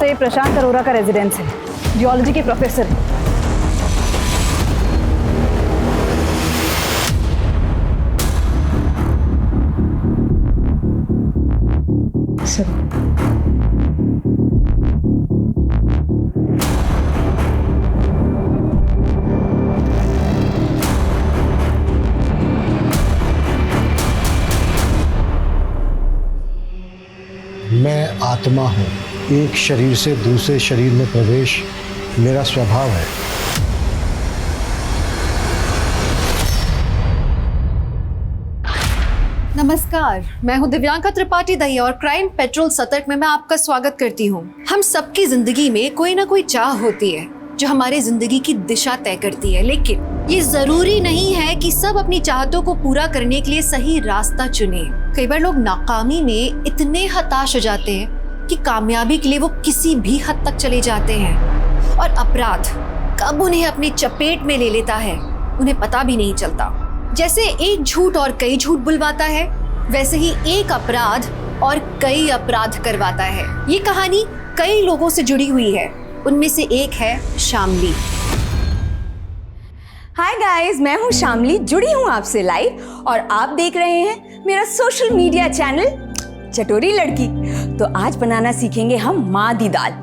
Sir ये प्रशांत अरोरा का residence है, जियोलॉजी के प्रोफेसर है। सर मैं आत्मा हूँ, एक शरीर से दूसरे शरीर में प्रवेश मेरा स्वभाव है। नमस्कार, मैं हूँ दिव्यांका त्रिपाठी दहिया और क्राइम पेट्रोल सतर्क में मैं आपका स्वागत करती हूँ। हम सबकी जिंदगी में कोई ना कोई चाह होती है जो हमारे जिंदगी की दिशा तय करती है, लेकिन ये जरूरी नहीं है कि सब अपनी चाहतों को पूरा करने के लिए सही रास्ता चुने। कई बार लोग नाकामी में इतने हताश हो जाते हैं कि कामयाबी के लिए वो किसी भी हद तक चले जाते हैं और अपराध कब उन्हें अपनी चपेट में ले लेता है उन्हें पता भी नहीं चलता। जैसे एक झूठ और कई झूठ बुलवाता है, वैसे ही एक अपराध और कई अपराध करवाता है। ये कहानी कई लोगों से जुड़ी हुई है, उनमें से एक है शामली। हाय गाइस, मैं हूँ शामली, जुड़ी हूँ आपसे लाइव और आप देख रहे हैं मेरा सोशल मीडिया चैनल चटोरी लड़की। तो आज बनाना सीखेंगे हम माँ दी दाल,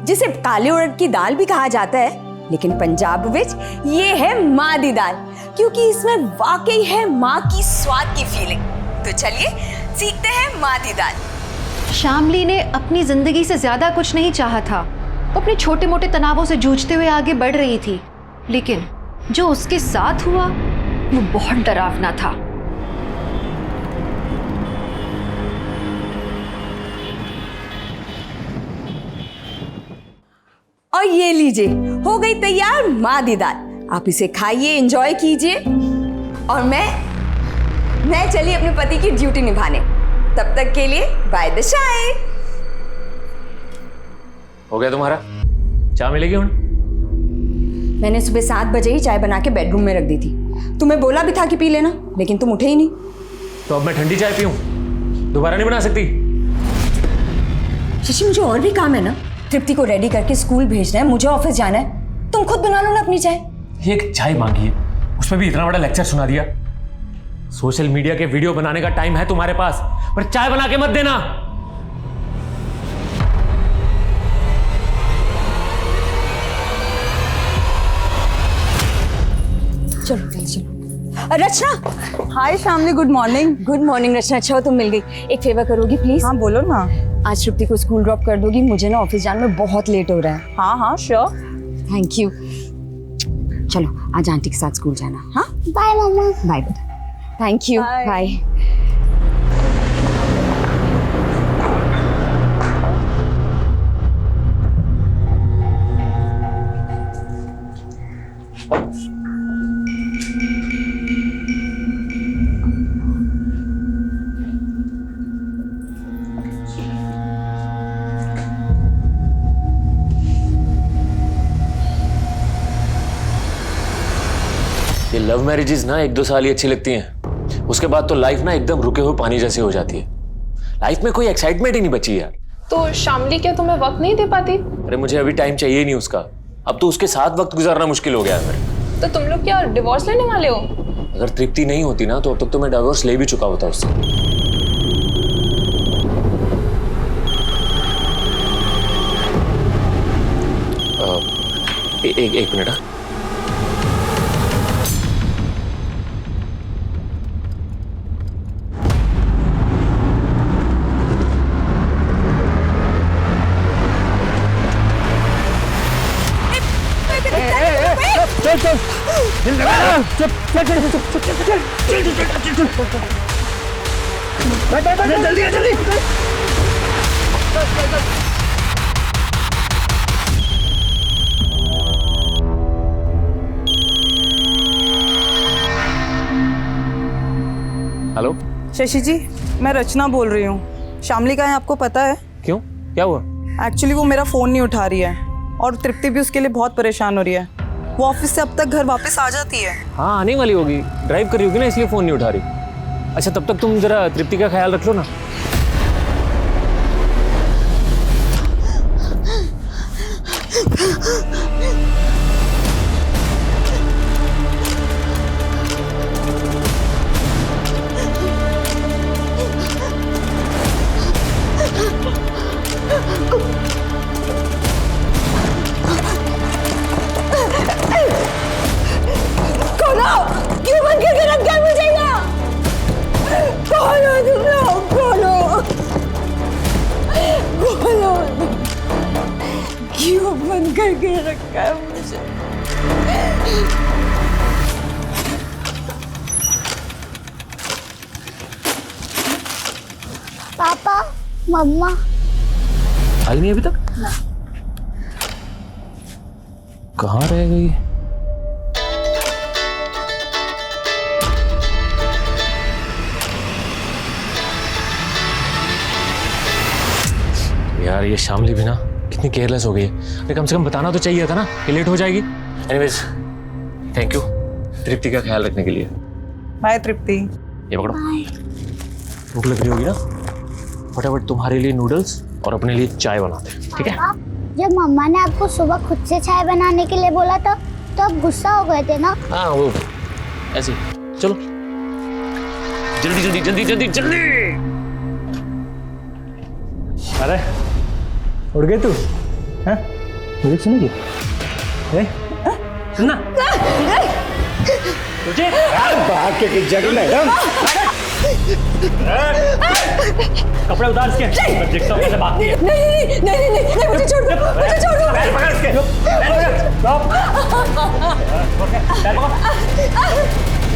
जिसे काले उड़द की दाल भी कहा जाता है, लेकिन पंजाब विच ये है माँ दी दाल, क्योंकि इसमें वाकई है माँ की स्वाद की फीलिंग। तो चलिए सीखते हैं माँ दी दाल। शामली ने अपनी जिंदगी से ज्यादा कुछ नहीं चाहा था। वो अपने छोटे मोटे तनावों से जूझते हुए आगे बढ़ रही थी, लेकिन जो उसके साथ हुआ वो बहुत डरावना था। और ये लीजिए, हो गई तैयार माँ दी दाल। आप इसे खाइए, एंजॉय कीजिए और मैं चली अपने पति की ड्यूटी निभाने। तब तक के लिए बाय द शाय। हो गया तुम्हारा? चाय मिलेगी हुण? मैंने सुबह 7 बजे ही चाय बना के बेडरूम में रख दी थी। तुम्हें बोला भी था कि पी लेना, लेकिन तुम उठे ही नहीं। तो अब मैं ठंडी चाय पीऊं? दोबारा नहीं बना सकती? शशि, मुझे और भी काम है ना। तृप्ति को रेडी करके स्कूल भेजना है, मुझे ऑफिस जाना है। तुम खुद बना लो ना अपनी चाय। एक चाय मांगी है, उसमें भी इतना बड़ा लेक्चर सुना दिया। सोशल मीडिया के वीडियो बनाने का टाइम है तुम्हारे पास, पर चाय बना के मत देना। चलो चलो। Rachna. Hi Shamli, good morning. Good morning Rachna, अच्छा हो तुम मिल गई। एक फेवर करोगी प्लीज? हाँ बोलो ना। आज तृप्ति को स्कूल ड्रॉप कर दोगी, मुझे ना ऑफिस जाने में बहुत लेट हो रहा है। हाँ हाँ श्योर। Thank you. चलो आज आंटी के साथ स्कूल जाना। हाँ बाय मम्मा। बाय बेटा। Thank you. बाय। ये लव मैरिजेस ना 1-2 साल ही अच्छी लगती हैं, उसके बाद तो लाइफ ना एकदम रुके हुए पानी जैसी हो जाती है। लाइफ में कोई एक्साइटमेंट ही नहीं बची यार। तो शामली क्या तुम्हें वक्त नहीं दे पाती? अरे मुझे अभी टाइम चाहिए ही नहीं उसका। अब तो उसके साथ वक्त गुजारना मुश्किल हो गया है मेरे। तो तुम लोग क्या डिवोर्स लेने वाले हो? अगर तृप्ति नहीं होती ना तो अब तक तो मैं डिवोर्स ले भी चुका होता उससे। एक मिनट। चल चल जल्दी जल्दी। हेलो शशि जी, मैं रचना बोल रही हूँ। शामली कहाँ है आपको पता है? क्यों, क्या हुआ? एक्चुअली वो मेरा फ़ोन नहीं उठा रही है और तृप्ति भी उसके लिए बहुत परेशान हो रही है। वो ऑफिस से अब तक घर वापस आ जाती है। हाँ आने वाली होगी, ड्राइव कर रही होगी ना, इसलिए फ़ोन नहीं उठा रही। अच्छा तब तक तुम जरा तृप्ति का ख्याल रख लो ना। क्यों बंद करके रखा है मुझे? पापा, मम्मा। आई नहीं अभी तक? कहाँ रह गई? यार ये शामली भी ना कितनी केयरलेस हो गई है। अरे कम से कम बताना तो चाहिए था ना कि लेट हो जाएगी। एनीवेज थैंक यू तृप्ति का ख्याल रखने के लिए। बाय तृप्ति। ये पकड़ो। भूख लग रही होगी ना, फटाफट तुम्हारे लिए नूडल्स और अपने लिए चाय बनाते हैं, ठीक है? जब मम्मा ने आपको सुबह खुद से चाय बनाने के लिए बोला था तो आप गुस्सा हो गए थे ना? हाँ वो ऐसे। चलो जल्दी जल्दी जल्दी जल्दी जल्दी। अरे उड़ गई तू? हैं? मुझे सुनेगी? सुनना तुझे भाग के जगह मैडम। कपड़े उतार इसके। मैं देखता हूँ कैसे भागती है। नहीं, मुझे छोड़ दो, मुझे छोड़ दो। पैर पकड़ इसके। पैर पकड़।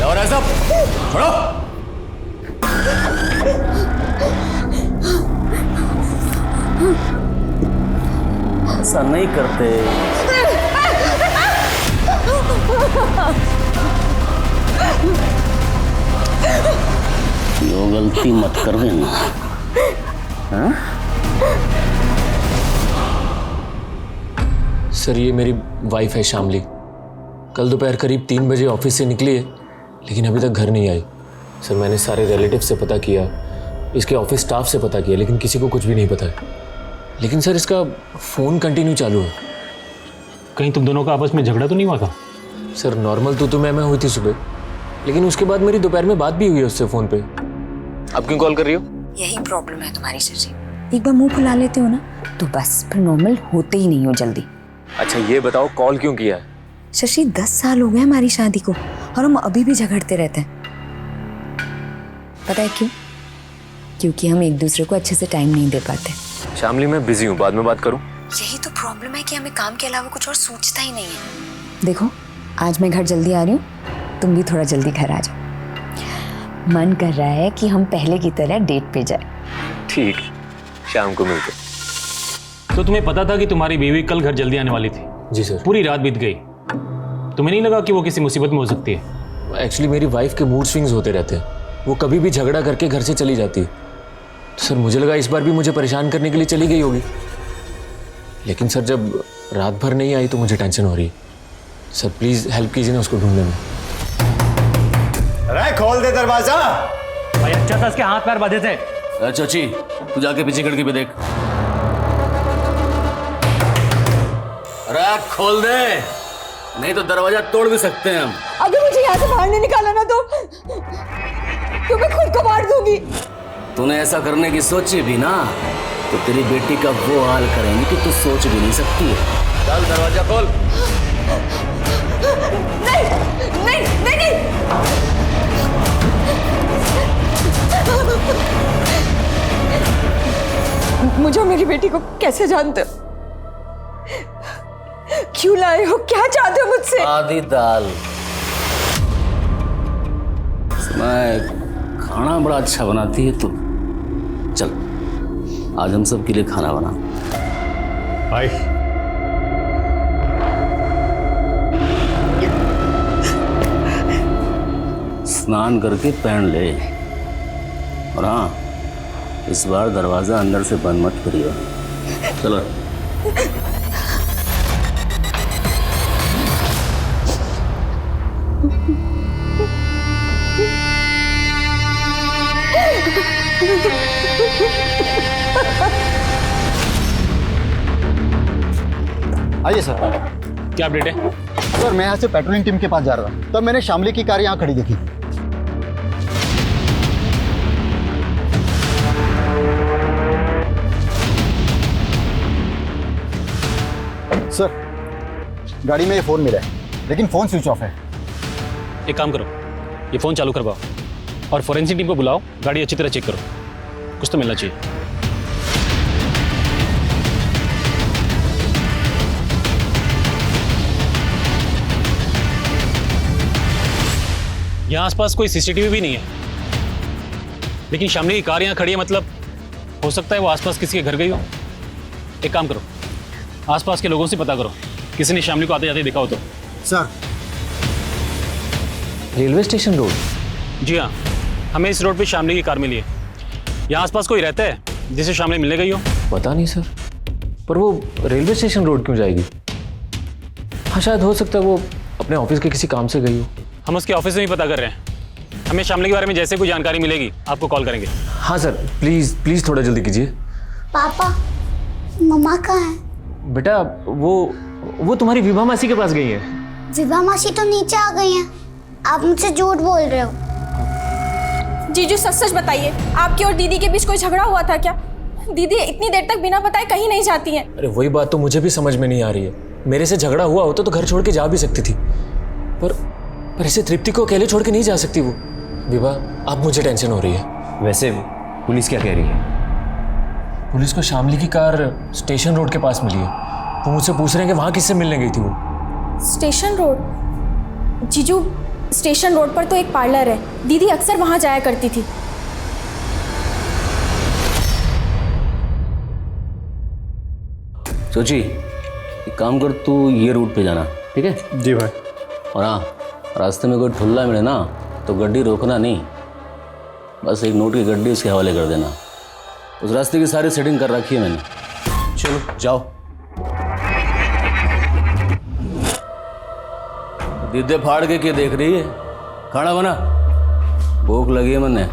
और ऐसा छोड़ो। ऐसा नहीं करते। यो गलती मत कर देना। हाँ? सर ये मेरी वाइफ है शामली। कल दोपहर करीब 3 बजे ऑफिस से निकली है लेकिन अभी तक घर नहीं आई। सर मैंने सारे रिलेटिव से पता किया, इसके ऑफिस स्टाफ से पता किया, लेकिन किसी को कुछ भी नहीं पता है। लेकिन सर इसका फ़ोन कंटिन्यू चालू है। कहीं तुम दोनों का आपस में झगड़ा तो नहीं हुआ था? सर नॉर्मल तो मैं हुई थी सुबह, लेकिन उसके बाद मेरी दोपहर में बात भी हुई है उससे फ़ोन पे। आप क्यों कॉल कर रही हो? यही प्रॉब्लम है तुम्हारी शशि। एक बार मुंह फुला लेते हो ना तो बस फिर नॉर्मल होते ही नहीं हो जल्दी। अच्छा ये बताओ कॉल क्यों किया है? शशि 10 साल हो गए हमारी शादी को और हम अभी भी झगड़ते रहते हैं। पता है क्यों? क्योंकि हम एक दूसरे को अच्छे से टाइम नहीं दे पाते। शामली मैं बिजी हूँ, बाद में बात करूँ? यही तो प्रॉब्लम है कि हमें काम के अलावा कुछ और सूझता ही नहीं है। देखो आज मैं घर जल्दी आ रही हूँ, तुम भी थोड़ा जल्दी घर आ जाओ। मन कर रहा है कि हम पहले की तरह डेट पे जाए। ठीक, शाम को मिलते। तो तुम्हें पता था कि तुम्हारी बीवी कल घर जल्दी आने वाली थी? जी सर। पूरी रात बीत गई, तुम्हें नहीं लगा कि वो किसी मुसीबत में हो सकती है? एक्चुअली मेरी वाइफ के मूड स्विंग्स होते रहते हैं, वो कभी भी झगड़ा करके घर से चली जाती है। तो सर मुझे लगा इस बार भी मुझे परेशान करने के लिए चली गई होगी, लेकिन सर जब रात भर नहीं आई तो मुझे टेंशन हो रही है। सर प्लीज़ हेल्प कीजिए ना उसको ढूंढने में। अरे खोल दे दरवाजा। भाई अच्छा था इसके हाथ पैर बांधे थे। चाची तू जाके पीछे खिड़की पे देख। अरे खोल दे, नहीं तो दरवाजा तोड़ भी सकते हैं हम। अगर मुझे यहाँ से बाहर नहीं निकाला ना तो मैं खुद को मार दूंगी। तूने ऐसा करने की सोची भी ना तो तेरी बेटी का वो हाल करेंगे कि तू सोच भी नहीं सकती है। चल दरवाजा खोल। नहीं। मुझे मेरी बेटी को कैसे जानते हो? क्यों लाए हो? क्या चाहते हो मुझसे? आधी दाल। मैं खाना बड़ा अच्छा बनाती है तू। चल आज हम सब के लिए खाना बना। भाई स्नान करके पहन ले, और हाँ इस बार दरवाजा अंदर से बंद मत करियो। चलो आइए सर। क्या अपडेट है? सर मैं यहाँ से पेट्रोलिंग टीम के पास जा रहा था, तब मैंने शामली की कार यहाँ खड़ी देखी। सर गाड़ी में ये फ़ोन मिला है, लेकिन फ़ोन स्विच ऑफ है। एक काम करो, ये फ़ोन चालू करवाओ और फोरेंसिक टीम को बुलाओ, गाड़ी अच्छी तरह चेक करो, कुछ तो मिलना चाहिए। यहाँ आसपास कोई सीसीटीवी भी नहीं है, लेकिन शामली की कार यहाँ खड़ी है, मतलब हो सकता है वो आसपास किसी के घर गई हो। एक काम करो, आसपास के लोगों से पता करो किसी ने शामली को आते जाते देखा हो तो। Sir, railway station road? जी हाँ, हमें इस रोड पे शामली की कार मिली है। यहाँ आसपास कोई रहता है जिसे शामली मिलने गई हो? पता नहीं सर, पर वो रेलवे स्टेशन रोड क्यों जाएगी? हाँ, शायद हो सकता है वो अपने ऑफिस के किसी काम से गई हो। हम उसके ऑफिस में ही पता कर रहे हैं। हमें शामली के बारे में जैसे कोई जानकारी मिलेगी आपको कॉल करेंगे। हाँ सर, प्लीज़ प्लीज़ थोड़ा जल्दी कीजिए। पापा, मम्मा कहाँ है? बेटा वो तुम्हारी विभा मासी के पास गई है। विभा मासी तो नीचे आ गई हैं। आप मुझसे झूठ बोल रहे हो। जीजू सच सच बताइए, आपकी और दीदी के बीच कोई झगड़ा हुआ था क्या? दीदी इतनी देर तक बिना बताए कहीं नहीं जाती हैं। अरे वही बात तो मुझे भी समझ में नहीं आ रही है। मेरे से झगड़ा हुआ होता तो घर छोड़ के जा भी सकती थी, पर इसे तृप्ति को अकेले छोड़ के नहीं जा सकती वो। विभा, अब मुझे टेंशन हो रही है। वैसे पुलिस क्या कह रही है? पुलिस को शामली की कार स्टेशन रोड के पास मिली है। वो मुझसे पूछ रहे हैं कि वहाँ किससे मिलने गई थी वो। Station road? जीजू, स्टेशन रोड पर तो एक पार्लर है, दीदी अक्सर वहाँ जाया करती थी। सोची, एक काम कर, तू ये रूट पे जाना, ठीक है? जी भाई। और हाँ, रास्ते में कोई ठुल्ला मिले ना तो गड्डी रोकना नहीं, बस एक नोट की गड्डी उसके हवाले कर देना। उस रास्ते की सारी सेटिंग कर रखी है मैंने। चलो जाओ। दीदे फाड़ के क्या देख रही है? खाना बना, भूख लगी है मैंने।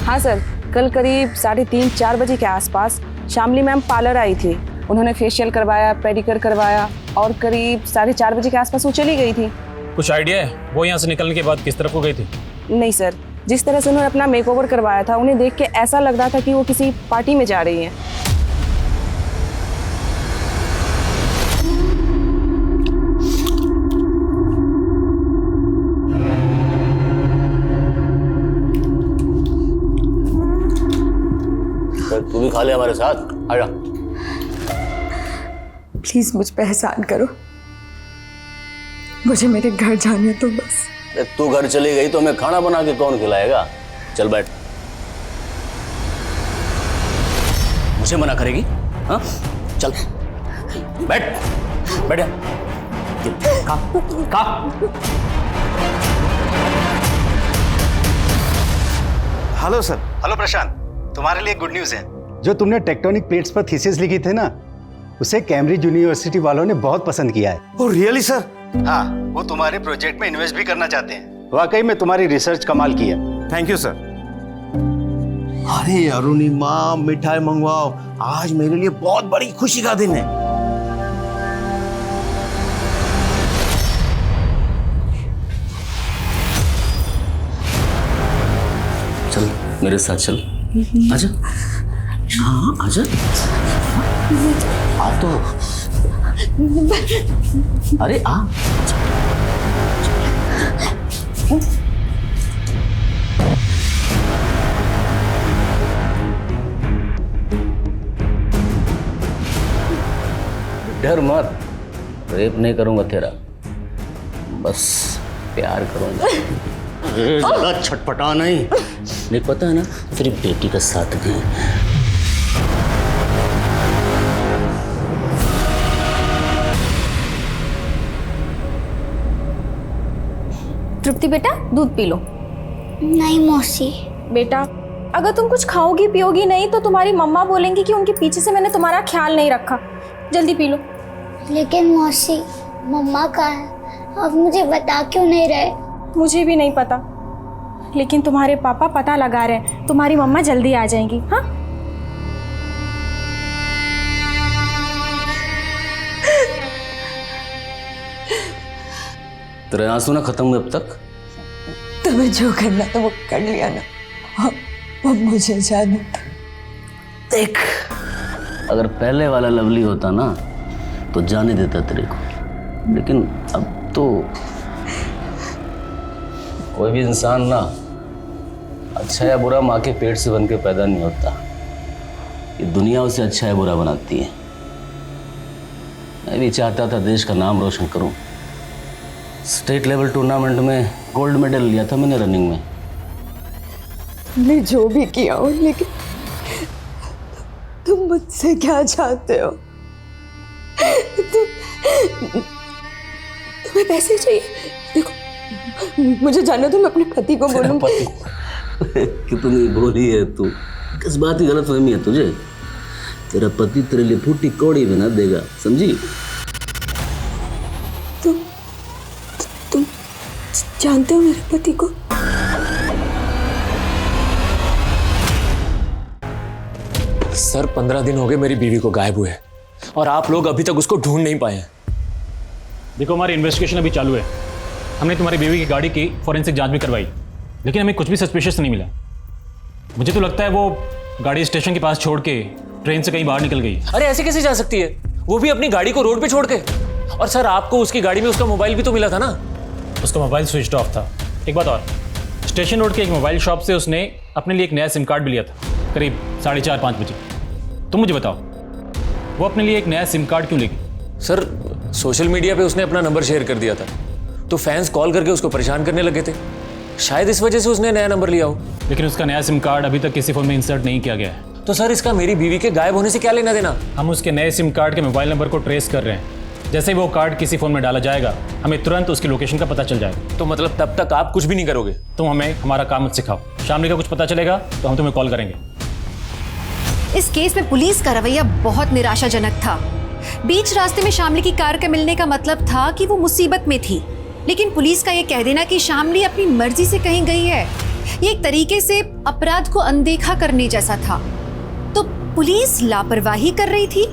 हाँ सर, कल करीब 3:30-4 बजे के आसपास शामली मैम पार्लर आई थी। उन्होंने फेशियल करवाया, पेडिक्योर करवाया और करीब 4:30 बजे के आसपास वो चली गई थी। कुछ आइडिया है वो यहाँ से निकलने के बाद किस तरफ को गई थी? नहीं सर, जिस तरह से उन्होंने अपना मेकओवर करवाया था, उन्हें देख के ऐसा लग रहा था कि वो किसी पार्टी में जा रही हैं। तू भी खा ले हमारे साथ, आजा। प्लीज मुझ पे एहसान करो, मुझे मेरे घर जाने तो बस। तू घर चली गई तो हमें खाना बना के कौन खिलाएगा? चल बैठ। मुझे मना करेगी? हाँ, चल बैठ, बैठ जा। खा। Hello sir. हेलो प्रशांत, तुम्हारे लिए गुड न्यूज़ है। जो तुमने टेक्टोनिक प्लेट्स पर थीसिस लिखी थी ना, उसे कैम्ब्रिज यूनिवर्सिटी वालों ने बहुत पसंद किया है। Oh really sir? हाँ, वो तुम्हारे प्रोजेक्ट में इन्वेस्ट भी करना चाहते हैं। वाकई में तुम्हारी रिसर्च कमाल की है। Thank you sir. अरे अरुणिमा, मिठाई मंगवाओ, आज मेरे लिए बहुत बड़ी खुशी का दिन है। चल मेरे साथ चल, आजा। हाँ आजा, आ तो। अरे आ। डर मत, रेप नहीं करूंगा तेरा, बस प्यार करूंगा। ज्यादा छटपटा नहीं पता है ना, सिर्फ बेटी का साथ दे। तृप्ति बेटा, दूध पी लो। नहीं मौसी। बेटा, अगर तुम कुछ खाओगी पियोगी नहीं तो तुम्हारी मम्मा बोलेंगी कि उनके पीछे से मैंने तुम्हारा ख्याल नहीं रखा। जल्दी पी लो। लेकिन मौसी, मम्मा कहाँ है? आप मुझे बता क्यों नहीं रहे? मुझे भी नहीं पता, लेकिन तुम्हारे पापा पता लगा रहे हैं। तुम्हारी मम्मा जल्दी आ जाएंगी। हाँ, तेरे आंसू ना खत्म हुए अब तक? तुम्हें जो करना था वो कर लिया ना, अब मुझे जाने। देख, अगर पहले वाला लवली होता ना तो जाने देता तेरे को, लेकिन अब तो कोई भी इंसान ना अच्छा या बुरा माँ के पेट से बन के पैदा नहीं होता, ये दुनिया उसे अच्छा या बुरा बनाती है। मैं भी चाहता था देश का नाम रोशन करूं। स्टेट लेवल टूर्नामेंट में गोल्ड मेडल लिया था मैंने रनिंग में। मैं जो भी किया हूँ, लेकिन तुम मुझसे क्या चाहते हो? तुम्हें पैसे चाहिए? देखो, मुझे जाना तो मैं अपने पति को बोलूँगी। कितनी भोली है तू, किस बात की गलतफहमी है तुझे? तेरा पति तेरे लिए फूटी कौड़ी बना देगा, समझी? तुम जानते हो मेरे पति को? सर 15 दिन हो गए मेरी बीवी को गायब हुए और आप लोग अभी तक उसको ढूंढ नहीं पाए हैं। देखो, हमारी इन्वेस्टिगेशन अभी चालू है। हमने तुम्हारी बीवी की गाड़ी की फॉरेंसिक जांच भी करवाई, लेकिन हमें कुछ भी सस्पिशियस नहीं मिला। मुझे तो लगता है वो गाड़ी स्टेशन के पास छोड़ के ट्रेन से कहीं बाहर निकल गई। अरे ऐसे कैसे जा सकती है, वो भी अपनी गाड़ी को रोड पे छोड़ के? और सर आपको उसकी गाड़ी में उसका मोबाइल भी तो मिला था ना? उसका मोबाइल स्विच ऑफ था। एक बात और, स्टेशन रोड के एक मोबाइल शॉप से उसने अपने लिए एक नया सिम कार्ड भी लिया था, करीब 4:30-5 बजे। तुम मुझे बताओ, वो अपने लिए एक नया सिम कार्ड क्यों लेगी? सर सोशल मीडिया पे उसने अपना नंबर शेयर कर दिया था, तो फैंस कॉल करके उसको परेशान करने लगे थे। शायद इस वजह से उसने नया नंबर लिया हो। लेकिन उसका नया सिम कार्ड अभी तक किसी फोन में इंसर्ट नहीं किया गया है। तो सर इसका मेरी बीवी के गायब होने से क्या लेना देना? हम उसके नए सिम कार्ड के मोबाइल नंबर को ट्रेस कर रहे हैं। जैसे ही वो कार्ड किसी फोन में डाला जाएगा, हमें तुरंत उसकी लोकेशन का पता चल जाएगा। तो मतलब तब तक आप कुछ भी नहीं करोगे? तुम हमें हमारा काम मत सिखाओ। शामली का कुछ पता चलेगा तो हम तुम्हें कॉल करेंगे। इस केस में पुलिस का रवैया बहुत निराशाजनक था। बीच रास्ते में शामली की कार के मिलने का मतलब था कि वो मुसीबत में थी, लेकिन पुलिस का ये कह देना कि शामली अपनी मर्जी से कहीं गई है, ये एक तरीके से अपराध को अनदेखा करने जैसा था। तो पुलिस लापरवाही कर रही थी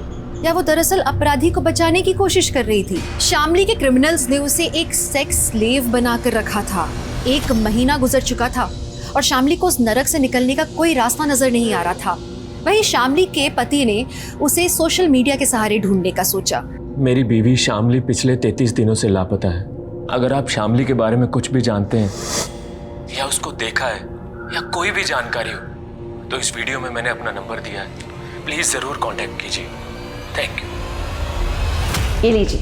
या वो दरअसल अपराधी को बचाने की कोशिश कर रही थी? शामली के क्रिमिनल्स ने उसे एक सेक्स स्लेव बनाकर रखा था। 1 महीना गुजर चुका था और शामली को उस नरक से निकलने का कोई रास्ता नजर नहीं आ रहा था। वहीं शामली के पति ने उसे सोशल मीडिया के सहारे ढूंढने का सोचा। मेरी बीवी शामली पिछले 33 दिनों से लापता है। अगर आप शामली के बारे में कुछ भी जानते हैं या उसको देखा है या कोई भी जानकारी हो, तो इस वीडियो में मैंने अपना नंबर दिया है, प्लीज जरूर कांटेक्ट कीजिए। Thank you. ये लीजिए,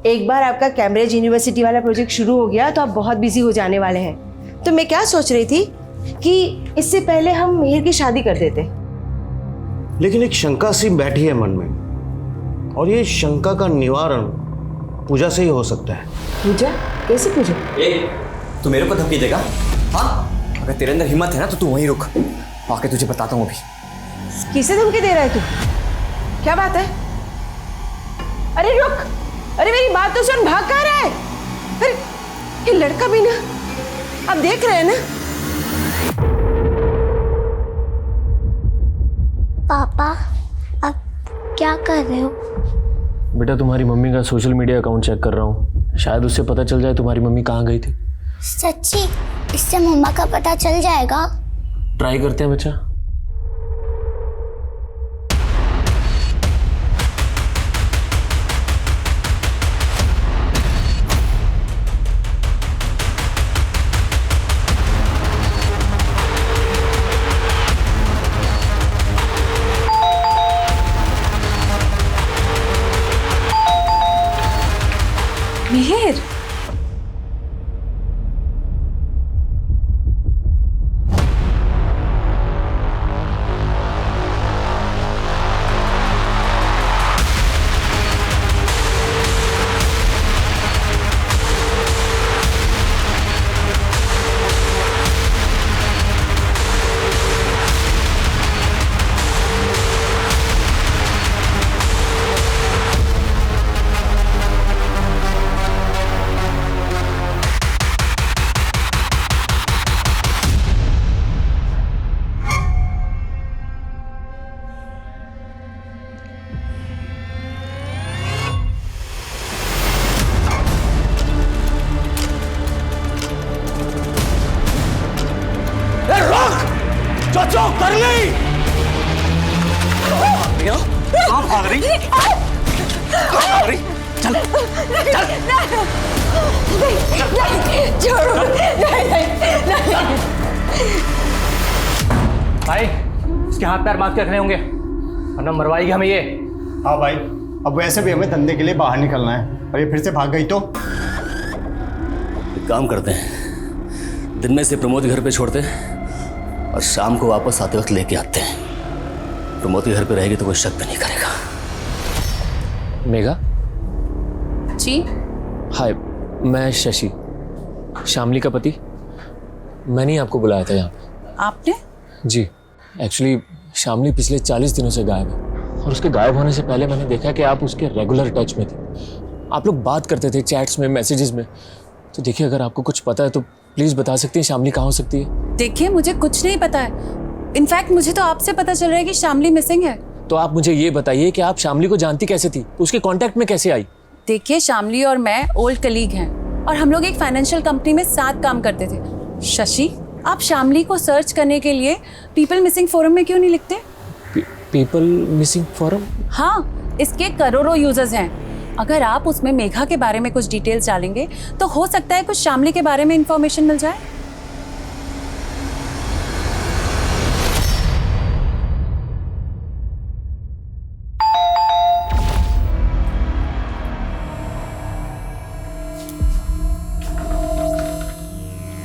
एक बार आपका कैम्ब्रिज यूनिवर्सिटी वाला प्रोजेक्ट शुरू हो गया तो आप बहुत बिजी हो जाने वाले हैं। तो मैं क्या सोच रही थी कि इससे पहले हम मिहिर की शादी कर देते। लेकिन एक शंका सी बैठी है मन में, और ये शंका का निवारण पूजा से ही हो सकता है। पूजा? कैसे पूजा? तू मेरे को धमकी देगा? हाँ, अगर तेरे अंदर हिम्मत है ना तो तू वहीं रुक, आके तुझे बताता हूँ अभी। किसे धमकी दे रहा है तू? क्या बात है? अरे रुक, अरे मेरी बात तो सुन, भाग कहाँ रहा है? अरे ये लड़का भी ना, आप देख रहे हैं ना? पापा, आप क्या कर रहे हो? बेटा तुम्हारी मम्मी का सोशल मीडिया अकाउंट चेक कर रहा हूँ, शायद उससे पता चल जाए तुम्हारी मम्मी कहाँ गई थी। सच्ची? इससे मम्मा का पता चल जाएगा? ट्राई करते हैं बच्चा। मिहिर, चाचो कर ली। कहाँ भाग रही? चल चल नहीं, छोड़ो, नहीं। भाई इसके हाथ पैर बांध के रखने होंगे वरना मरवाएगी हमें ये। हाँ भाई, अब वैसे भी हमें धंधे के लिए बाहर निकलना है और ये फिर से भाग गई तो? एक काम करते हैं, दिन में से प्रमोद घर पे छोड़ते हैं और शाम को वापस आते वक्त लेके आते हैं। प्रमोद के घर पे रहेगी तो कोई शक भी नहीं करेगा। मेघा। जी। हाय, मैं शशि, शामली का पति। मैंने ही आपको बुलाया था यहाँ पे। आपने? जी, एक्चुअली शामली पिछले 40 दिनों से गायब है और उसके गायब होने से पहले मैंने देखा कि आप उसके रेगुलर टच में थे। आप लोग बात करते थे चैट्स में, मैसेजेस में। तो देखिए, अगर आपको कुछ पता है तो प्लीज़ बता सकती हैं शामली कहाँ हो सकती है। देखिए, मुझे कुछ नहीं पता है। इनफैक्ट मुझे तो आपसे पता चल रहा है कि शामली मिसिंग है। तो आप मुझे ये बताइए कि आप शामली को जानती कैसे थी, उसके कांटेक्ट में कैसे आई? देखिए, शामली और मैं ओल्ड कलीग हैं और हम लोग एक फाइनेंशियल कंपनी में साथ काम करते थे। शशि, आप शामली को सर्च करने के लिए पीपल मिसिंग फोरम में क्यों नहीं लिखते? People missing forum? हाँ, इसके करोड़ों यूजर्स हैं। अगर आप उसमें मेघा के बारे में कुछ डिटेल्स डालेंगे तो हो सकता है कुछ शामली के बारे में इंफॉर्मेशन मिल जाए।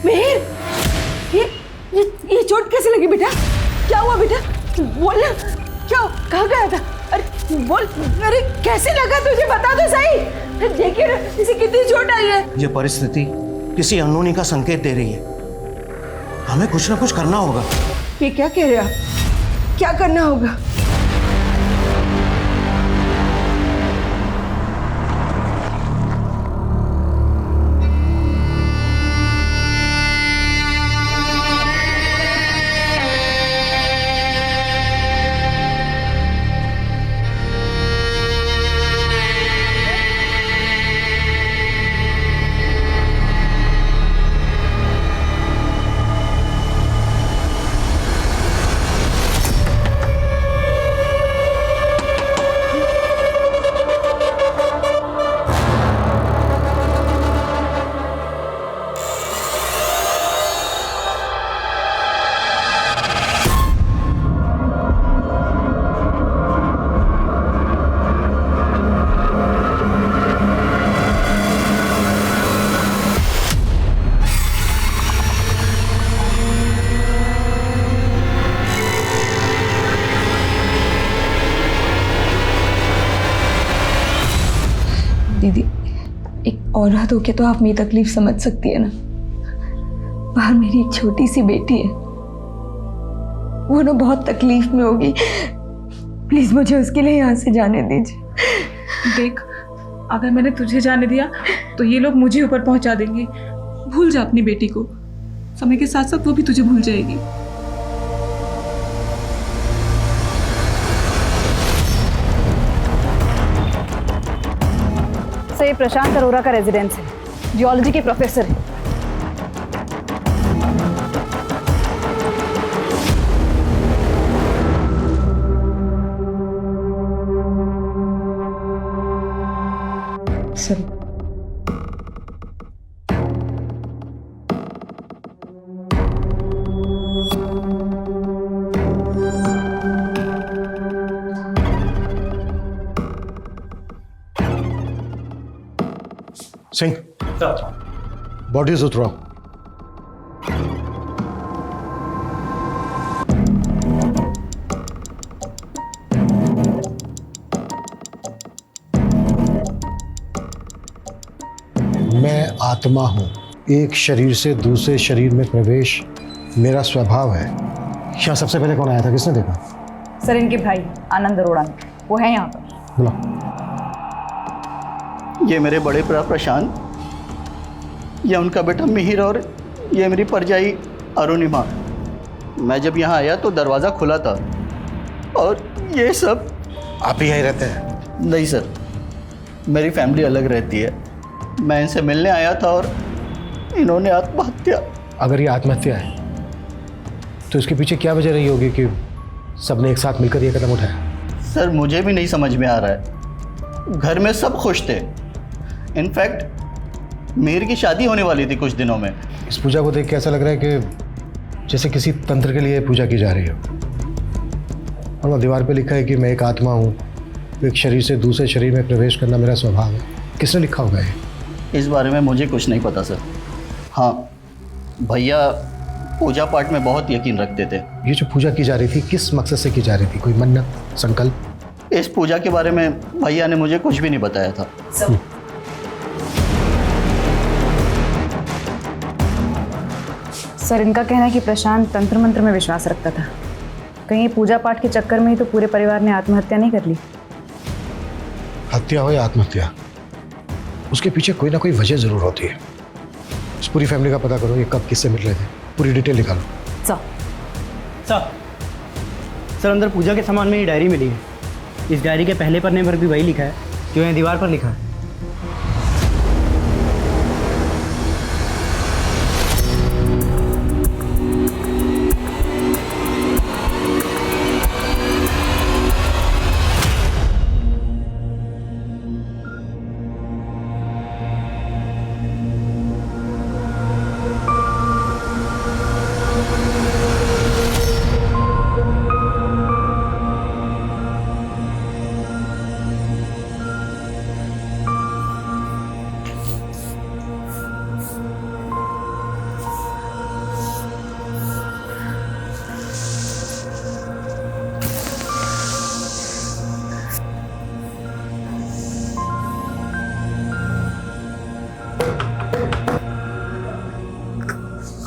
मेहर, ये चोट कैसे लगी बेटा? क्या हुआ बेटा? बोल ना, क्या कहाँ गया था? अरे बोल, अरे कैसे लगा तुझे, बता तो सही। देखिए ना, इसे कितनी चोट आई है। ये परिस्थिति किसी अनहोनी का संकेत दे रही है। हमें कुछ ना कुछ करना होगा। ये क्या कह रहे हो आप? क्या करना होगा? दीदी, एक औरत होके तो आप मेरी तकलीफ समझ सकती है ना। बाहर मेरी एक छोटी सी बेटी है, वो ना बहुत तकलीफ में होगी। प्लीज मुझे उसके लिए यहाँ से जाने दीजिए। देख, अगर मैंने तुझे जाने दिया तो ये लोग मुझे ऊपर पहुंचा देंगे। भूल जा अपनी बेटी को, समय के साथ साथ वो भी तुझे भूल जाएगी। सर, ये प्रशांत अरोरा का रेजिडेंस है, जियोलॉजी के प्रोफेसर है। सर, सिंह, बॉडीज उतराओ। मैं आत्मा हूं, एक शरीर से दूसरे शरीर में प्रवेश मेरा स्वभाव है। यहाँ सबसे पहले कौन आया था, किसने देखा? सर, इनके भाई आनंद अरोड़ा, वो है यहाँ पर। बुलाओ। ये मेरे बड़े भरा प्रशांत, ये उनका बेटा मिहिर और ये मेरी परजाई अरुणिमा। मैं जब यहाँ आया तो दरवाज़ा खुला था और ये सब। आप ही यहीं रहते हैं? नहीं सर, मेरी फैमिली अलग रहती है। मैं इनसे मिलने आया था और इन्होंने आत्महत्या। अगर ये आत्महत्या है तो इसके पीछे क्या वजह रही होगी कि सबने एक साथ मिलकर ये कदम उठाया? सर, मुझे भी नहीं समझ में आ रहा है। घर में सब खुश थे। इनफैक्ट मिहिर की शादी होने वाली थी कुछ दिनों में। इस पूजा को देख के ऐसा लग रहा है कि जैसे किसी तंत्र के लिए पूजा की जा रही हो। और वहाँ दीवार पे लिखा है कि मैं एक आत्मा हूँ, एक शरीर से दूसरे शरीर में प्रवेश करना मेरा स्वभाव है। किसने लिखा होगा ये? इस बारे में मुझे कुछ नहीं पता सर। हाँ, भैया पूजा पाठ में बहुत यकीन रखते थे। ये जो पूजा की जा रही थी किस मकसद से की जा रही थी? कोई मन्नत, संकल्प? इस पूजा के बारे में भैया ने मुझे कुछ भी नहीं बताया था। सर, इनका कहना है कि प्रशांत तंत्र मंत्र में विश्वास रखता था। कहीं ये पूजा पाठ के चक्कर में ही तो पूरे परिवार ने आत्महत्या नहीं कर ली? हत्या हो या आत्महत्या, उसके पीछे कोई ना कोई वजह जरूर होती है। इस पूरी फैमिली का पता करो, ये कब किससे मिल रहे थे, पूरी डिटेल निकालो। सर अंदर पूजा के सामान में ये डायरी मिली है। इस डायरी के पहले पन्ने पर भी वही लिखा है जो यहाँ दीवार पर लिखा है।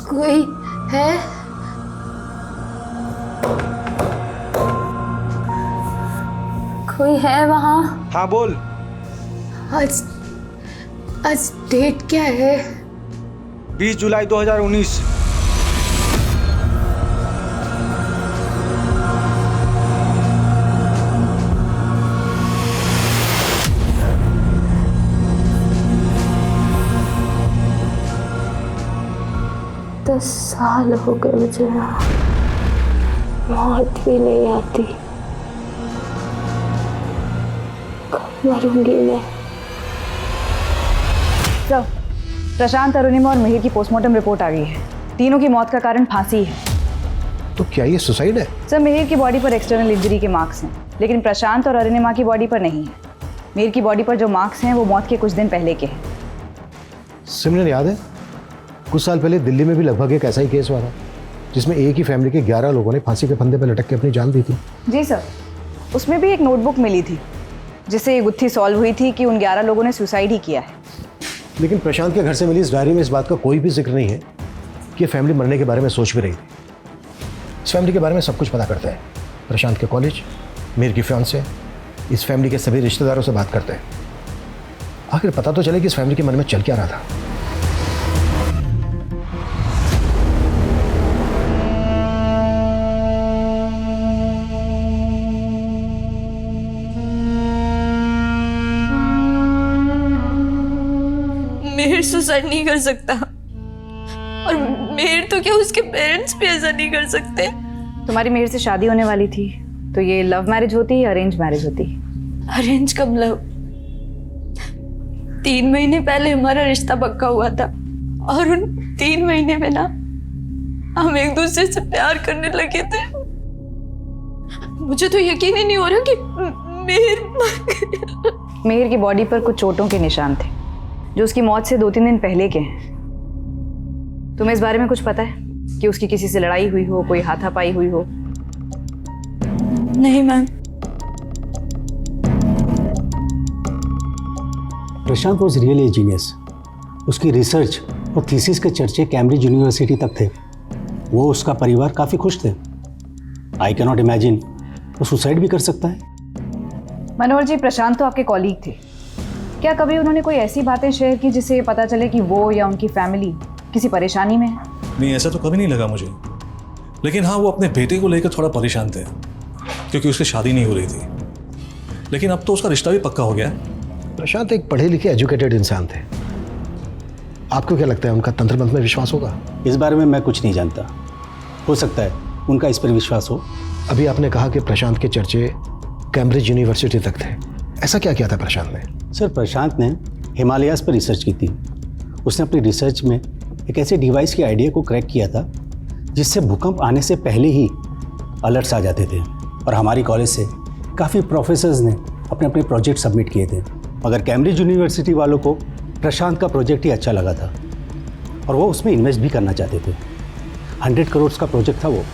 कोई है? कोई है वहाँ? हाँ बोल। आज डेट क्या है? 20 जुलाई 2019। दस साल हो गए मुझे, मौत भी नहीं आती। कब मरूंगी मैं? सर, प्रशांत, अरुणिमा और मिहिर की पोस्टमार्टम रिपोर्ट आ गई है। तीनों की मौत का कारण फांसी है। तो क्या ये सुसाइड है? सर, मिहिर की बॉडी पर एक्सटर्नल इंजरी के मार्क्स हैं, लेकिन प्रशांत और अरुणिमा की बॉडी पर नहीं है। मिहिर की बॉडी पर जो मार्क्स हैं वो मौत के कुछ दिन पहले के हैं। सिमरन, याद है कुछ साल पहले दिल्ली में भी लगभग एक ऐसा ही केस हुआ था जिसमें एक ही फैमिली के 11 लोगों ने फांसी के फंदे पर लटक के अपनी जान दी थी? जी सर, उसमें भी एक नोटबुक मिली थी जिससे ये गुत्थी सॉल्व हुई थी कि उन 11 लोगों ने सुसाइड ही किया है। लेकिन प्रशांत के घर से मिली इस डायरी में इस बात का कोई भी जिक्र नहीं है कि फैमिली मरने के बारे में सोच भी रही थी। इस फैमिली के बारे में सब कुछ पता करता है। प्रशांत के कॉलेज, मीर की फियांसे, इस फैमिली के सभी रिश्तेदारों से बात करते हैं। आखिर पता तो चले कि इस फैमिली के मन में चल क्या रहा था। मिहिर सुसाइड नहीं कर सकता, और मिहिर तो क्या उसके पेरेंट्स भी ऐसा नहीं कर सकते। तुम्हारी मिहिर से शादी होने वाली थी, तो ये लव मैरिज होती या अरेंज मैरिज होती? अरेंज कब लव? 3 महीने पहले हमारा रिश्ता पक्का हुआ था, और उन 3 महीने में ना हम एक दूसरे से प्यार करने लगे थे। मुझे तो यकीन ही नहीं हो रहा कि मिहिर मर गया। मिहिर की बॉडी पर कुछ चोटों के निशान थे जो उसकी मौत से 2-3 दिन पहले के हैं। तुम्हें इस बारे में कुछ पता है कि उसकी किसी से लड़ाई हुई हो, कोई हाथापाई हुई हो? नहीं ma'am. Prashant was really genius. उसकी रिसर्च और थीसिस के चर्चे कैम्ब्रिज यूनिवर्सिटी तक थे। वो, उसका परिवार काफ़ी खुश थे। आई कैन नॉट इमेजिन वो सुसाइड भी कर सकता है। मनोहर जी, प्रशांत तो आपके कॉलीग थे। क्या कभी उन्होंने कोई ऐसी बातें शेयर की जिससे ये पता चले कि वो या उनकी फैमिली किसी परेशानी में है? नहीं, ऐसा तो कभी नहीं लगा मुझे। लेकिन हाँ, वो अपने बेटे को लेकर थोड़ा परेशान थे क्योंकि उसकी शादी नहीं हो रही थी। लेकिन अब तो उसका रिश्ता भी पक्का हो गया है। प्रशांत एक पढ़े लिखे एजुकेटेड इंसान थे। आपको क्या लगता है उनका तंत्र मंत्र में विश्वास होगा? इस बारे में मैं कुछ नहीं जानता। हो सकता है उनका इस पर विश्वास हो। अभी आपने कहा कि प्रशांत के चर्चे कैम्ब्रिज यूनिवर्सिटी तक थे। ऐसा क्या किया था प्रशांत ने? सर, प्रशांत ने हिमालयाज़ पर रिसर्च की थी। उसने अपनी रिसर्च में एक ऐसे डिवाइस के आइडिया को क्रैक किया था जिससे भूकंप आने से पहले ही अलर्ट्स आ जाते थे और हमारी कॉलेज से काफ़ी प्रोफेसर्स ने अपने अपने प्रोजेक्ट सबमिट किए थे। मगर कैम्ब्रिज यूनिवर्सिटी वालों को प्रशांत का प्रोजेक्ट ही अच्छा लगा था और वो उसमें इन्वेस्ट भी करना चाहते थे। 100 करोड़ का प्रोजेक्ट था वो।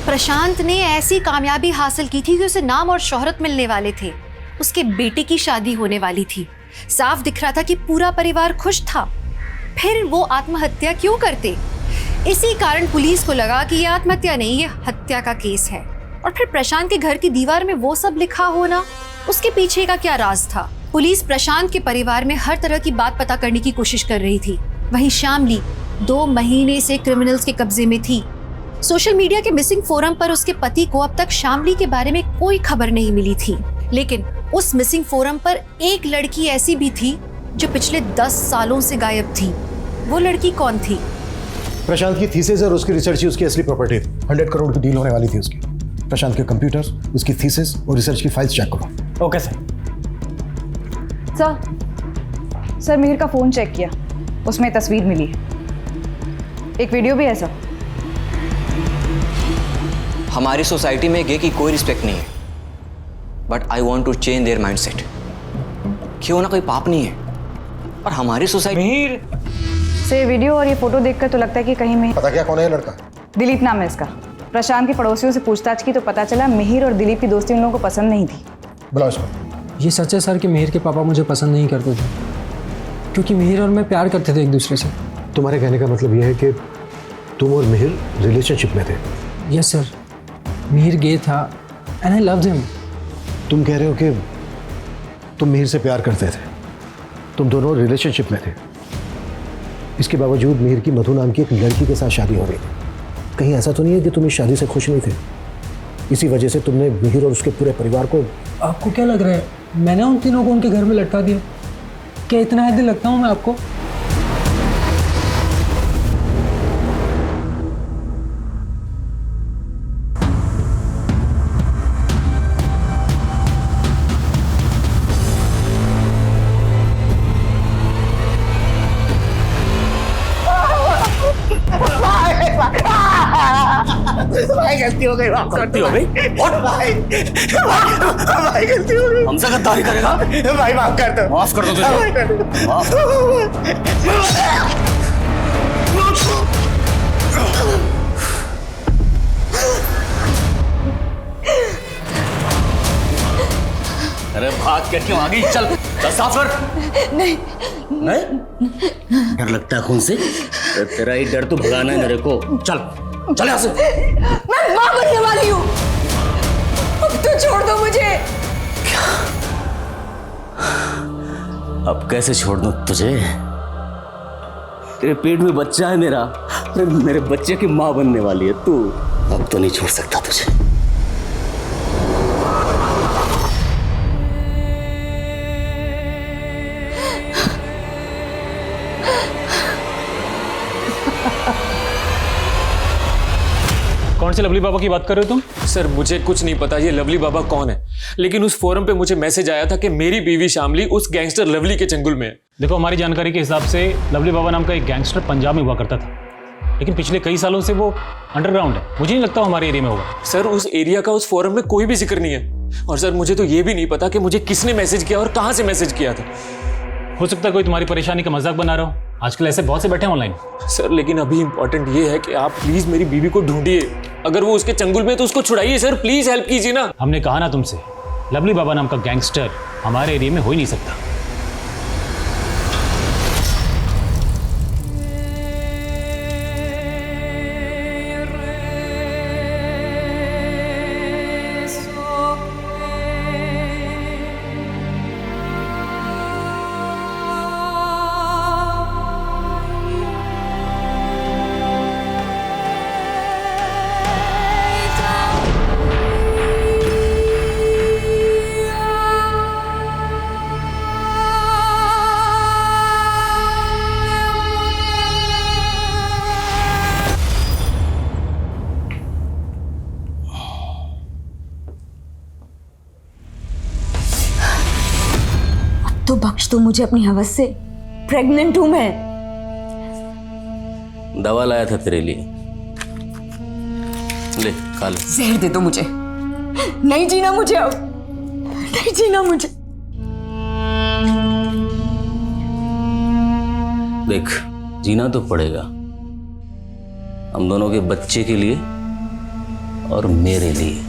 प्रशांत ने ऐसी कामयाबी हासिल की थी कि उसे नाम और शोहरत मिलने वाले थे। उसके बेटे की शादी होने वाली थी। साफ दिख रहा था कि पूरा परिवार खुश था। फिर वो आत्महत्या क्यों करते? इसी कारण पुलिस को लगा कि ये आत्महत्या नहीं, ये हत्या का केस है। और फिर प्रशांत के घर की दीवार में वो सब लिखा होना, उसके पीछे का क्या राज था? पुलिस प्रशांत के परिवार में हर तरह की बात पता करने की कोशिश कर रही थी। वहीं शामली 2 महीने से क्रिमिनल्स के कब्जे में थी। सोशल मीडिया के मिसिंग फोरम पर उसके पति को अब तक शामली के बारे में कोई खबर नहीं मिली थी। लेकिन उस मिसिंग फोरम पर एक लड़की ऐसी भी थी जो पिछले 10 सालों से गायब थी। वो लड़की कौन थी? प्रशांत की थीसिस और उसकी रिसर्च ही उसकी असली प्रॉपर्टी थी। 100 करोड़ की डील होने वाली थी उसकी। प्रशांत के कंप्यूटर्स, उसकी थीसिस और रिसर्च की फाइल्स चेक करो। Okay sir. सर मिहिर का फ़ोन चेक किया, उसमें तस्वीर मिली है, एक वीडियो भी है सर। हमारी सोसाइटी में गे की कोई रिस्पेक्ट नहीं है, but I want to change their mindset. क्यों ना कोई पाप नहीं है और हमारी सोसाइटी से वीडियो और ये फोटो देखकर तो लगता है कि कहीं में पता क्या कौन है ये लड़का? दिलीप नाम है इसका। प्रशांत के पड़ोसियों से पूछताछ की तो पता चला मिहिर और दिलीप की दोस्ती उन लोगों को पसंद नहीं थी। बुलाओ इसको। ये सच है सर कि मिहिर के पापा मुझे पसंद नहीं करते थे, क्योंकि मिहिर और मैं प्यार करते थे एक दूसरे से। तुम्हारे कहने का मतलब यह है कि तुम और मिहिर रिलेशनशिप में थे? यस सर, मिहिर गे था एंड आई लव्ड हिम। तुम कह रहे हो कि तुम मिहिर से प्यार करते थे, तुम दोनों रिलेशनशिप में थे, इसके बावजूद मिहिर की मधु नाम की एक लड़की के साथ शादी हो रही थी। कहीं ऐसा तो नहीं है कि तुम इस शादी से खुश नहीं थे? इसी वजह से तुमने मिहिर और उसके पूरे परिवार को... आपको क्या लग रहा है मैंने उन तीनों को उनके घर में लटका दिया? क्या इतना है दिल लगता हूँ मैं आपको? भाई गलती हो गई। गलती हो गई? भाई गलती हो गई। हमसे गद्दारी करेगा? भाई माफ कर दो। माफ कर दो तुझे। माफ। अरे भाग के क्यों आ गई? चल चल साफ कर। नहीं नहीं डर लगता है खून से? तेरा ही डर तो भगाना है मेरे को। चल चल यहाँ से। मैं मां बनने वाली हूँ, अब तो छोड़ दो मुझे। अब कैसे छोड़ दूं तुझे? तेरे पेट में बच्चा है मेरा, मेरे बच्चे की माँ बनने वाली है तू। अब तो नहीं छोड़ सकता तुझे। कौन से लवली बाबा की बात कर रहे हो तुम? सर मुझे कुछ नहीं पता ये लवली बाबा कौन है, लेकिन उस फोरम पे मुझे मैसेज आया था कि मेरी बीवी शामली उस गैंगस्टर लवली के चंगुल में है। देखो हमारी जानकारी के हिसाब से लवली बाबा नाम का एक गैंगस्टर पंजाब में हुआ करता था, लेकिन पिछले कई सालों से वो अंडरग्राउंड है। मुझे नहीं लगता वो हमारे एरिया में होगा। सर उस एरिया का उस फोरम में कोई भी जिक्र नहीं है। और सर मुझे तो ये भी नहीं पता कि मुझे किसने मैसेज किया और कहाँ से मैसेज किया था। हो सकता है कोई तुम्हारी परेशानी का मजाक बना रहा हो। आजकल ऐसे बहुत से बैठे हैं ऑनलाइन। सर लेकिन अभी इंपॉर्टेंट ये है कि आप प्लीज मेरी बीवी को ढूंढिए। अगर वो उसके चंगुल में है तो उसको छुड़ाइए सर, प्लीज हेल्प कीजिए ना। हमने कहा ना तुमसे, लवली बाबा नाम का गैंगस्टर हमारे एरिया में हो ही नहीं सकता। तो बख्श दो मुझे अपनी हवस से, प्रेग्नेंट हूं मैं। दवा लाया था तेरे लिए। ले खा ले। जहर दे दो मुझे, नहीं जीना मुझे अब, नहीं जीना मुझे। देख, जीना तो पड़ेगा, हम दोनों के बच्चे के लिए और मेरे लिए।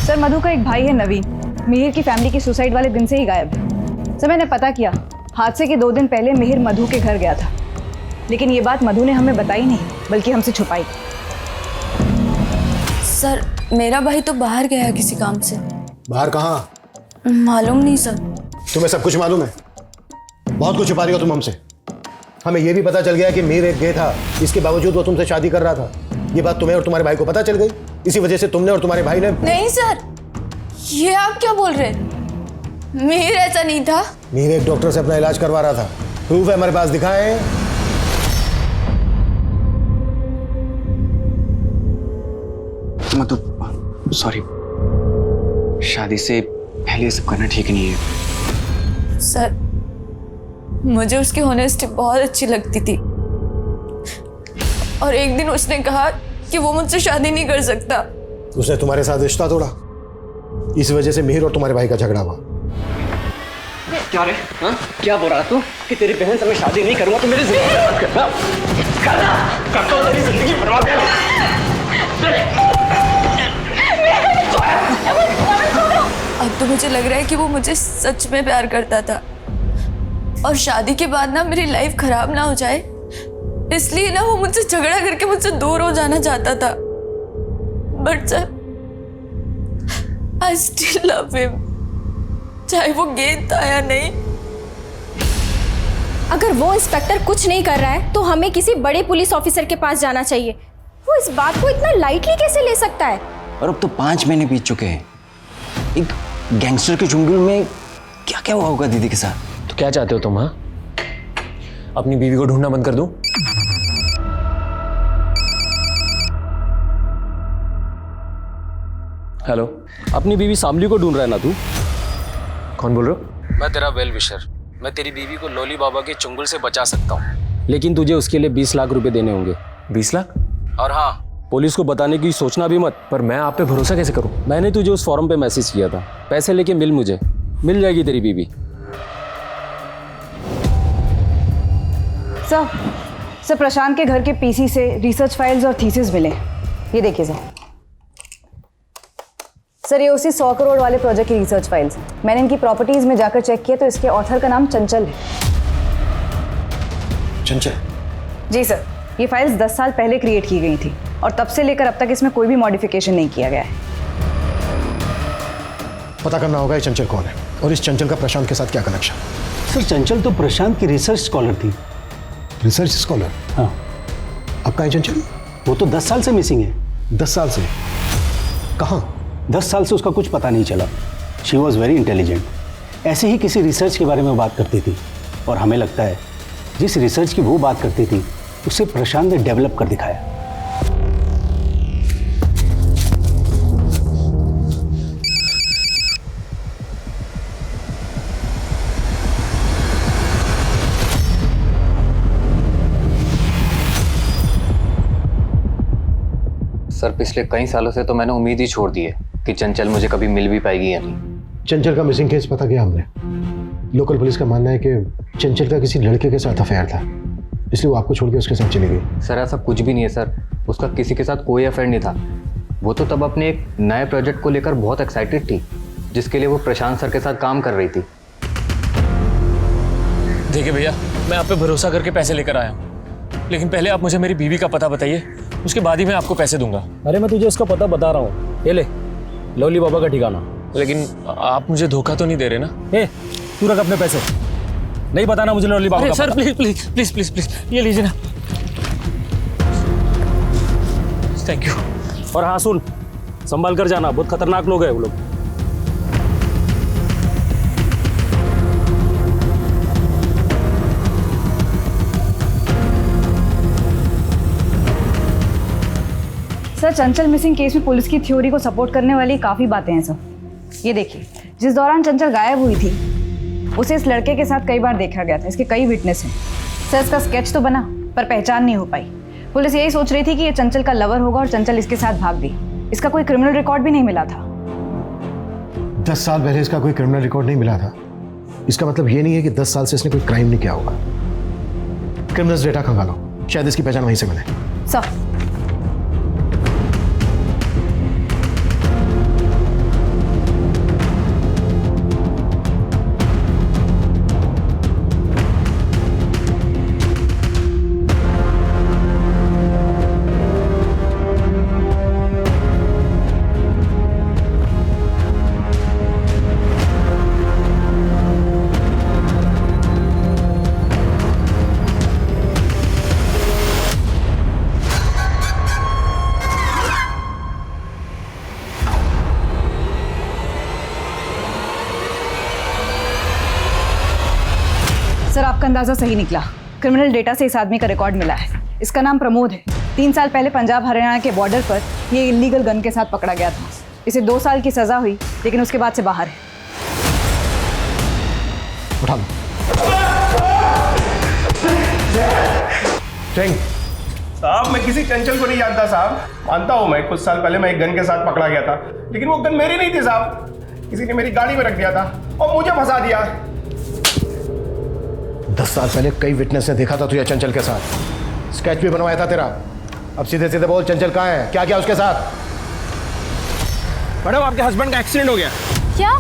सर मधु का एक भाई है नवीन, मिहिर की फैमिली की सुसाइड वाले दिन से ही गायब है। सर मैंने पता किया, हादसे के 2 दिन पहले मिहिर मधु के घर गया था, लेकिन ये बात मधु ने हमें बताई नहीं बल्कि हमसे छुपाई। सर मेरा भाई तो बाहर गया है किसी काम से। बाहर कहाँ? मालूम नहीं सर। तुम्हें सब कुछ मालूम है? बहुत कुछ छुपा रही हो तुम हमसे। हमें यह भी पता चल गया कि मिहिर एक गे था, इसके बावजूद वो तुमसे शादी कर रहा था। ये बात तुम्हें और तुम्हारे भाई को पता चल गई, इसी वजह से तुमने और तुम्हारे भाई ने। नहीं सर, ये आप क्या बोल रहे हैं? मिहिर ऐसा नहीं था। मिहिर एक डॉक्टर से अपना इलाज करवा रहा था, प्रूफ है हमारे पास, दिखाएं। मतलब सॉरी, शादी से पहले ये सब करना ठीक नहीं है। सर मुझे उसकी ऑनेस्टी बहुत अच्छी लगती थी, और एक दिन उसने कहा कि वो मुझसे शादी नहीं कर सकता। उसने तुम्हारे साथ रिश्ता तोड़ा, इस वजह से मिहिर और तुम्हारे भाई का झगड़ा हुआ। क्या रे? हाँ? क्या बोल रहा तू कि तेरी बहन से मैं शादी नहीं करूंगा तो मेरी जिंदगी बर्बाद करना? करता हूं तेरी जिंदगी बर्बाद अब तो मुझे लग रहा है कि वो मुझे सच में प्यार करता था, और शादी के बाद ना मेरी लाइफ खराब ना हो जाए इसलिए ना वो मुझसे झगड़ा करके मुझसे दूर हो जाना चाहता था। But sir, I still love him, चाहे वो गेंद था या नहीं। अगर वो इंस्पेक्टर कुछ नहीं कर रहा है तो हमें किसी बड़े पुलिस ऑफिसर के पास जाना चाहिए। वो इस बात को इतना लाइटली कैसे ले सकता है? और अब तो 5 महीने बीत चुके हैं। एक गैंगस्टर के चुंगल में क्या क्या हुआ होगा दीदी के साथ? तो क्या चाहते हो तुम? हाँ, अपनी बीवी को ढूंढना बंद कर दूं? हेलो, अपनी बीवी शामली को ढूंढ रहा है ना तू? कौन बोल रहे हो? मैं तेरा वेल विशर। मैं तेरी बीवी को लोली बाबा के चुंगल से बचा सकता हूँ, लेकिन तुझे उसके लिए 20 लाख रुपए देने होंगे। 20 लाख? और हाँ, पुलिस को बताने की सोचना भी मत। पर मैं आप पे भरोसा कैसे करूं? मैंने तुझे उस फॉर्म पे मैसेज किया था, पैसे लेके मिल मुझे, मिल जाएगी तेरी बीवी। सर प्रशांत के घर के पीसी से रिसर्च फाइल्स और थीसिस मिले। ये देखिए सर, ये उसी 100 करोड़ वाले प्रोजेक्ट की रिसर्च फाइल्स हैं। मैंने इनकी प्रॉपर्टीज में जाकर चेक किया तो इसके ऑथर का नाम चंचल है। चंचल? जी सर, ये फाइल्स 10 साल पहले क्रिएट की गई थी और तब से लेकर अब तक इसमें कोई भी मॉडिफिकेशन नहीं किया गया है। पता करना होगा ये चंचल कौन है और इस चंचल का प्रशांत के साथ क्या कनेक्शन। सर चंचल तो प्रशांत की रिसर्च स्कॉलर थी। Research scholar? हाँ। अब कहाँ है चंचल? वो तो 10 साल से मिसिंग है। 10 साल से? कहाँ? 10 साल से उसका कुछ पता नहीं चला। She was very intelligent. ऐसे ही किसी रिसर्च के बारे में बात करती थी, और हमें लगता है जिस रिसर्च की वो बात करती थी उसे प्रशांत ने डेवलप कर दिखाया। सर पिछले कई सालों से तो मैंने उम्मीद ही छोड़ दी है कि चंचल मुझे कभी मिल भी पाएगी या नहीं। चंचल का मिसिंग केस पता किया हमने। लोकल पुलिस का मानना है कि चंचल का किसी लड़के के साथ अफेयर था, इसलिए वो आपको छोड़ के उसके साथ चली गई। सर ऐसा कुछ भी नहीं है सर, उसका किसी के साथ कोई अफेयर नहीं था। वो तो तब अपने एक नए प्रोजेक्ट को लेकर बहुत एक्साइटेड थी, जिसके लिए वो प्रशांत सर के साथ काम कर रही थी। देखिए भैया, मैं आप पे भरोसा करके पैसे लेकर आया हूँ, लेकिन पहले आप मुझे मेरी बीवी का पता बताइए, उसके बाद ही मैं आपको पैसे दूंगा। अरे मैं तुझे उसका पता बता रहा हूँ, ये ले लोली बाबा का ठिकाना। लेकिन आप मुझे धोखा तो नहीं दे रहे ना? ए, तू रख अपने पैसे, नहीं बताना मुझे लोली बाबा का सर पता। Please please please please please ये लीजिए ना। Thank you. और हाँ सुन, संभाल कर जाना, बहुत खतरनाक लोग हैं वो लोग। सर चंचल मिसिंग केस में पुलिस की थ्योरी को सपोर्ट करने वाली काफ़ी बातें हैं सर। ये देखिए, जिस दौरान चंचल गायब हुई थी उसे इस लड़के के साथ कई बार देखा गया था। इसके कई विटनेस हैं। सर इसका स्केच तो बना पर पहचान नहीं हो पाई। पुलिस यही सोच रही थी कि ये चंचल का लवर होगा और चंचल इसके साथ भाग गई। इसका कोई क्रिमिनल रिकॉर्ड भी नहीं मिला था। 10 साल पहले इसका कोई क्रिमिनल रिकॉर्ड नहीं मिला था, इसका मतलब ये नहीं है कि 10 साल से इसने कोई क्राइम नहीं किया होगा। क्रिमिनल्स डेटा खंगालो, शायद इसकी पहचान वहीं से मिले। सर, सर आपका अंदाजा सही निकला। क्रिमिनल डेटा से इस आदमी का रिकॉर्ड मिला है। इसका नाम प्रमोद है। 3 साल पहले पंजाब हरियाणा के बॉर्डर पर ये इलीगल गन के साथ पकड़ा गया था। इसे 2 साल की सजा हुई, लेकिन उसके बाद से बाहर है। उठा लो। साहब मैं किसी चंचल को नहीं जानता साहब। मानता हूँ मैं, कुछ साल पहले मैं एक गन के साथ पकड़ा गया था, लेकिन वो गन मेरी नहीं थी साहब। किसी ने मेरी गाड़ी में रख दिया था और मुझे फंसा दिया। 10 साल पहले कई विटनेस ने देखा था तुझे चंचल के साथ, स्केच भी बनवाया था तेरा। अब सीधे सीधे बोल, चंचल कहाँ है, क्या किया उसके साथ? मैडम आपके हस्बैंड का एक्सीडेंट हो गया। क्या?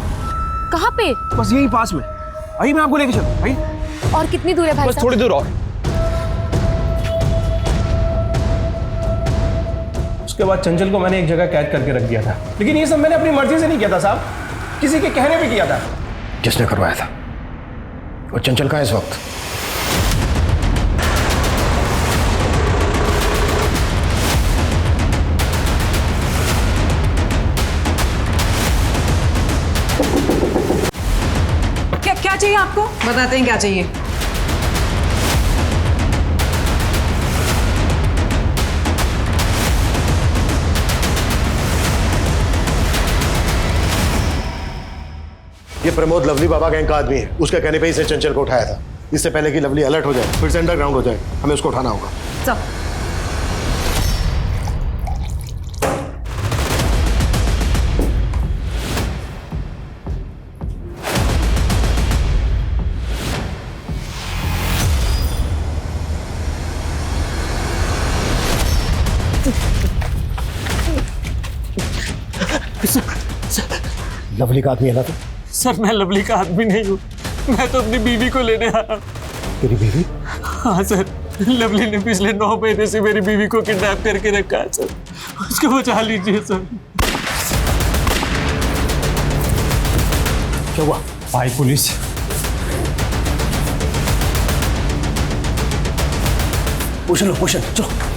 कहाँ पे? बस यही पास में। आइए मैं आपको लेके चलूं। आइए। और कितनी दूर है भाई? बस थोड़ी दूर और। उसके बाद चंचल को मैंने एक जगह कैद करके रख दिया था, लेकिन ये सब मैंने अपनी मर्जी से नहीं किया था साहब, किसी के कहने पे किया था। जिसने करवाया था वो चंचल कहाँ है इस वक्त? क्या चाहिए आपको? बताते हैं क्या चाहिए। ये प्रमोद लवली बाबा गैंग का आदमी है। उसके कहने पे ही इसने चंचल को उठाया था। इससे पहले कि लवली अलर्ट हो जाए, फिर से अंडरग्राउंड हो जाए, हमें उसको उठाना होगा। चल। लवली का आदमी है ना तू? सर मैं लवली का आदमी नहीं हूँ, मैं तो अपनी बीवी को लेने आया। तेरी बीवी? हाँ सर, लवली ने पिछले 9 महीने से मेरी बीवी को किडनैप करके रखा है सर, उसको बचा लीजिए सर। क्या हुआ? आई पुलिस। पूछ लो, पूछ लो, चलो।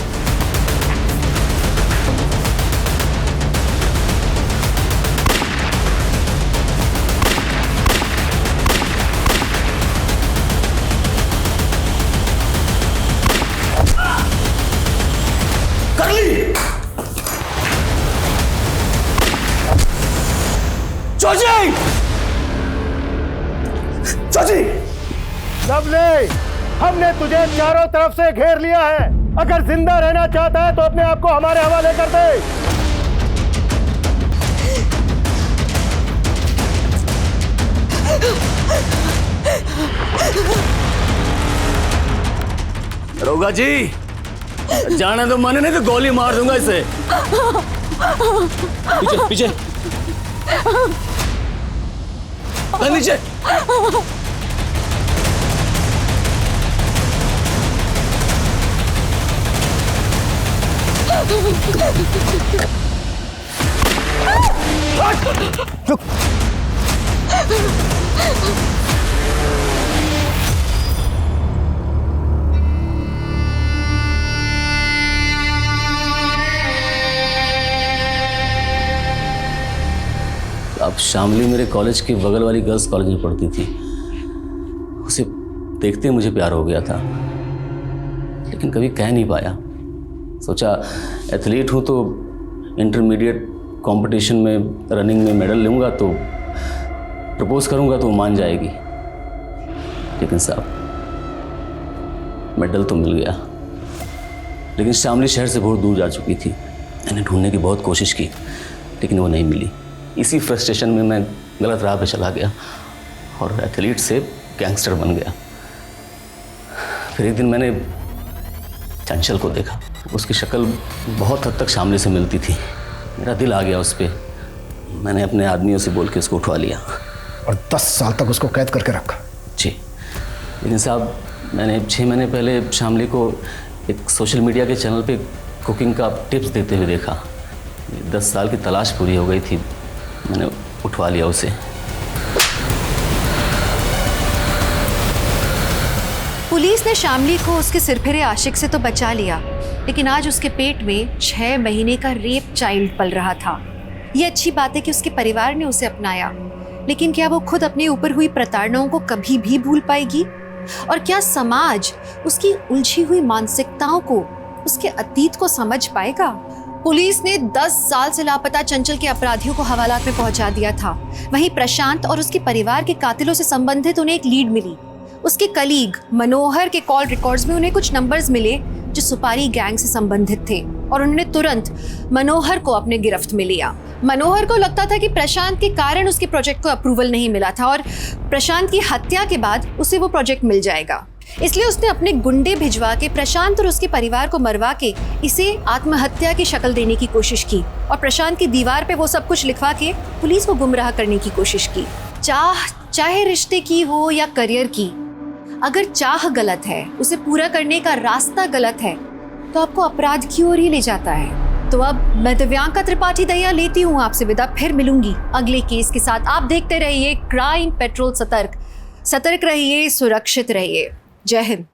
चाची! लवली, हमने तुझे चारों तरफ से घेर लिया है। अगर जिंदा रहना चाहता है तो अपने आप को हमारे हवाले कर दे। दरोगा जी, जाने तो मन नहीं तो गोली मार दूंगा इसे। पीछे पीछे नीचे। अब शामली मेरे कॉलेज के बगल वाली गर्ल्स कॉलेज में पढ़ती थी। उसे देखते मुझे प्यार हो गया था, लेकिन कभी कह नहीं पाया। सोचा एथलीट हूँ तो इंटरमीडिएट कंपटीशन में रनिंग में मेडल लूँगा तो प्रपोज करूँगा तो वो मान जाएगी। लेकिन साहब मेडल तो मिल गया, लेकिन शामली शहर से बहुत दूर जा चुकी थी। मैंने ढूंढने की बहुत कोशिश की लेकिन वो नहीं मिली। इसी फ्रस्ट्रेशन में मैं गलत राह पे चला गया और एथलीट से गैंगस्टर बन गया। फिर एक दिन मैंने चंचल को देखा। उसकी शक्ल बहुत हद तक शामली से मिलती थी। मेरा दिल आ गया उस पर। मैंने अपने आदमियों से बोल के उसको उठवा लिया और 10 साल तक उसको कैद करके रखा। जी, लेकिन साहब मैंने 6 महीने पहले शामली को एक सोशल मीडिया के चैनल पे कुकिंग का टिप्स देते हुए देखा। 10 साल की तलाश पूरी हो गई थी, मैंने उठवा लिया उसे। पुलिस ने शामली को उसके सिरफिरे आशिक से तो बचा लिया, लेकिन आज उसके पेट में 6 महीने का रेप चाइल्ड पल रहा था। ये अच्छी बात है कि उसके परिवार ने उसे अपनाया, लेकिन क्या वो खुद अपने ऊपर हुई प्रताड़नाओं को कभी भी भूल पाएगी? और क्या समाज उसकी उलझी हुई मानसिकताओं को, उसके अतीत को समझ पाएगा? पुलिस ने 10 साल से लापता चंचल के अपराधियों को हवालात में पहुंचा दिया था। वहीं प्रशांत और उसके परिवार के कातिलों से संबंधित उन्हें एक लीड मिली। उसके कलीग मनोहर के कॉल रिकॉर्ड्स में उन्हें कुछ नंबर्स मिले जो सुपारी गैंग से संबंधित थे और उन्होंने तुरंत मनोहर को अपने गिरफ्त में लिया। मनोहर को लगता था कि प्रशांत के कारण उसके प्रोजेक्ट को अप्रूवल नहीं मिला था और प्रशांत की हत्या के बाद उसे वो प्रोजेक्ट मिल जाएगा। इसलिए उसने अपने गुंडे भिजवा के प्रशांत और उसके परिवार को मरवा के इसे आत्महत्या की शक्ल देने की कोशिश की और प्रशांत की दीवार पे वो सब कुछ लिखवा के पुलिस को गुमराह करने की कोशिश की। चाहे रिश्ते की हो या करियर की, अगर चाह गलत है, उसे पूरा करने का रास्ता गलत है, तो आपको अपराध की ओर ही ले जाता है। तो अब मैं दिव्यांका त्रिपाठी दहिया लेती हूँ आपसे विदा। फिर मिलूंगी अगले केस के साथ। आप देखते रहिए क्राइम पेट्रोल सतर्क। सतर्क रहिए, सुरक्षित रहिए। जय हिंद।